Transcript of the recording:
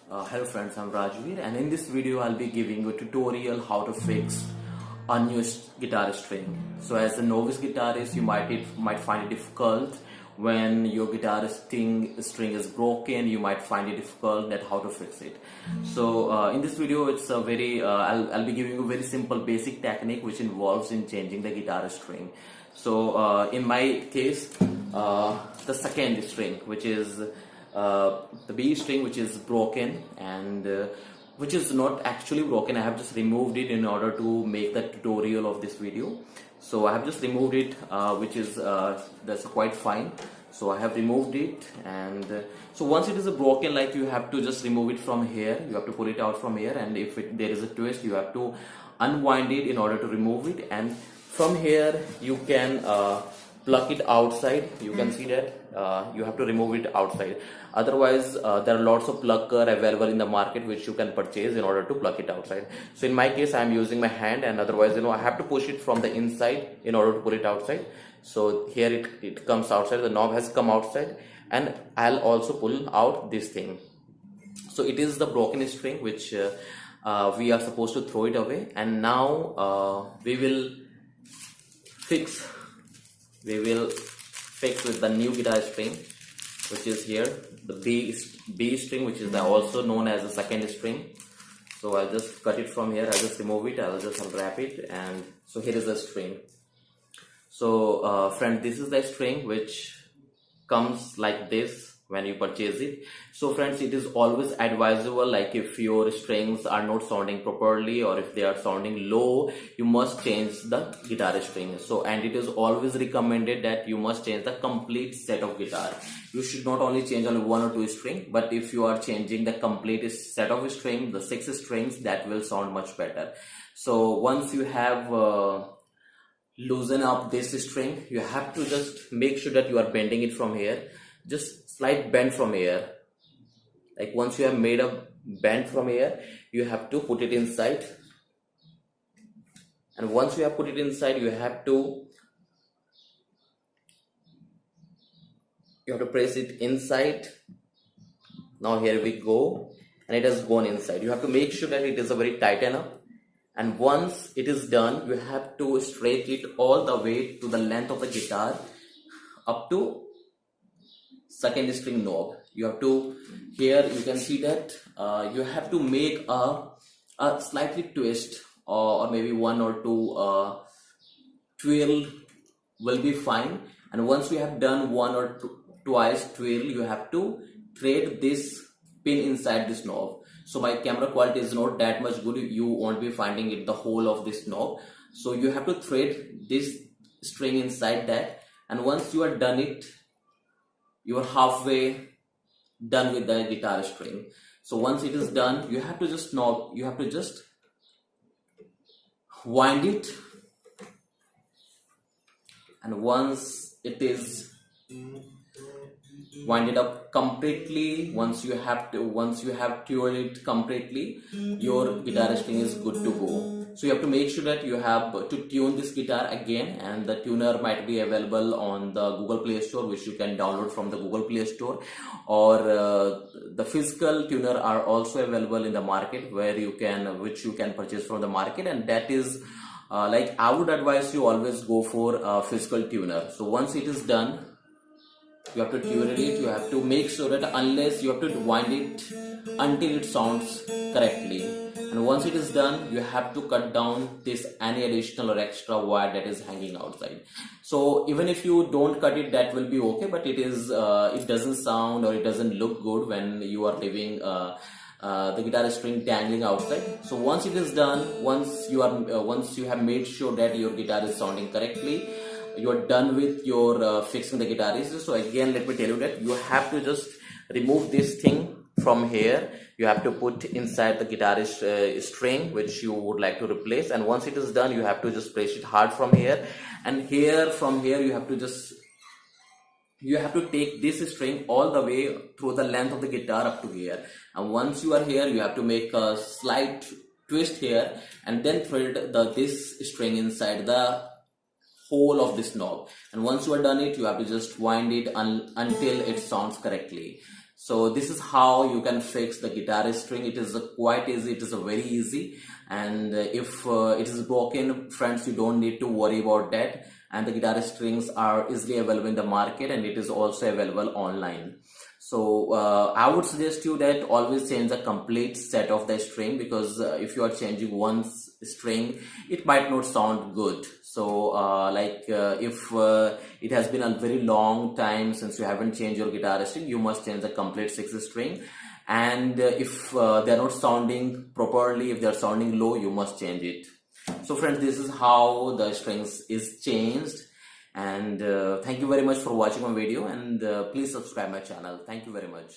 Hello friends, I'm Rajveer, and in this video I'll be giving you a tutorial how to fix a new guitar string. So as a novice guitarist, you might find it difficult when your guitar string is broken. You might find it difficult that how to fix it. So in this video, it's a very I'll be giving you a very simple basic technique which involves in changing the guitar string. So in my case, the second string, which is the B string, which is broken, and which is not actually broken. I have just removed it in order to make the tutorial of this video. So I have just removed it, which is that's quite fine. So I have removed it, and so once it is broken, like, you have to just remove it from here. You have to pull it out from here, and if there is a twist, you have to unwind it in order to remove it, and from here you can pluck it outside. You can see that you have to remove it outside. Otherwise, there are lots of plucker available in the market which you can purchase in order to pluck it outside. So in my case, I am using my hand, and otherwise, I have to push it from the inside in order to pull it outside. So here it comes outside. The knob has come outside, and I'll also pull out this thing. So it is the broken string which we are supposed to throw it away, and now we will fix with the new guitar string, which is here, the B string, which is also known as the second string. So I'll just cut it from here. I'll just remove it. I'll just unwrap it, and so here is the string. So friend, this is the string which comes like this when you purchase it. So friends, it is always advisable, like, if your strings are not sounding properly or if they are sounding low, you must change the guitar string. So, and it is always recommended that you must change the complete set of guitar. You should not only change only one or two string, but if you are changing the complete set of string, the 6 strings, that will sound much better. So once you have loosen up this string, you have to just make sure that you are bending it from here. Just slight bend from here. Like, once you have made a bend from here, you have to put it inside, and once you have put it inside, you have to press it inside. Now here we go, and it has gone inside. You have to make sure that it is a very tighten up, and once it is done, you have to straight it all the way to the length of the guitar up to second string knob. You have to, here you can see that you have to make a slightly twist, or maybe one or two twirl will be fine. And once you have done one or twice twirl, you have to thread this pin inside this knob. So my camera quality is not that much good, you won't be finding it the whole of this knob. So you have to thread this string inside that, and once you are done it, you are halfway done with the guitar string. So once it is done, you have to just wind it, and once it is winded up completely, once you have tuned it completely, your guitar string is good to go. So you have to make sure that you have to tune this guitar again, and the tuner might be available on the Google Play Store, which you can download from the Google Play Store, or the physical tuner are also available in the market, which you can purchase from the market, and that is like, I would advise you always go for a physical tuner. So once it is done, you have to tune it. You have to make sure that you have to wind it until it sounds correctly, and once it is done, you have to cut down any additional or extra wire that is hanging outside. So even if you don't cut it, that will be okay, but it doesn't sound, or it doesn't look good when you are leaving the guitar string dangling outside. So once it is done, once you have made sure that your guitar is sounding correctly, you are done with your fixing the guitar. So again, let me tell you that you have to just remove this thing from here. You have to put inside the guitar string which you would like to replace, and once it is done, you have to just press it hard from here, and from here you have to take this string all the way through the length of the guitar up to here, and once you are here, you have to make a slight twist here, and then thread this string inside the whole of this knob, and once you are done it, you have to just wind it until it sounds correctly. So this is how you can fix the guitar string. It is quite easy, it is very easy, and if it is broken, friends, you don't need to worry about that. And the guitar strings are easily available in the market, and it is also available online. So I would suggest you that always change the complete set of the string, because if you are changing one string, it might not sound good. So if it has been a very long time since you haven't changed your guitar string, you must change the complete 6 string. And if they are not sounding properly, if they are sounding low, you must change it. So friends, this is how the strings is changed. And thank you very much for watching my video, and please subscribe my channel. Thank you very much.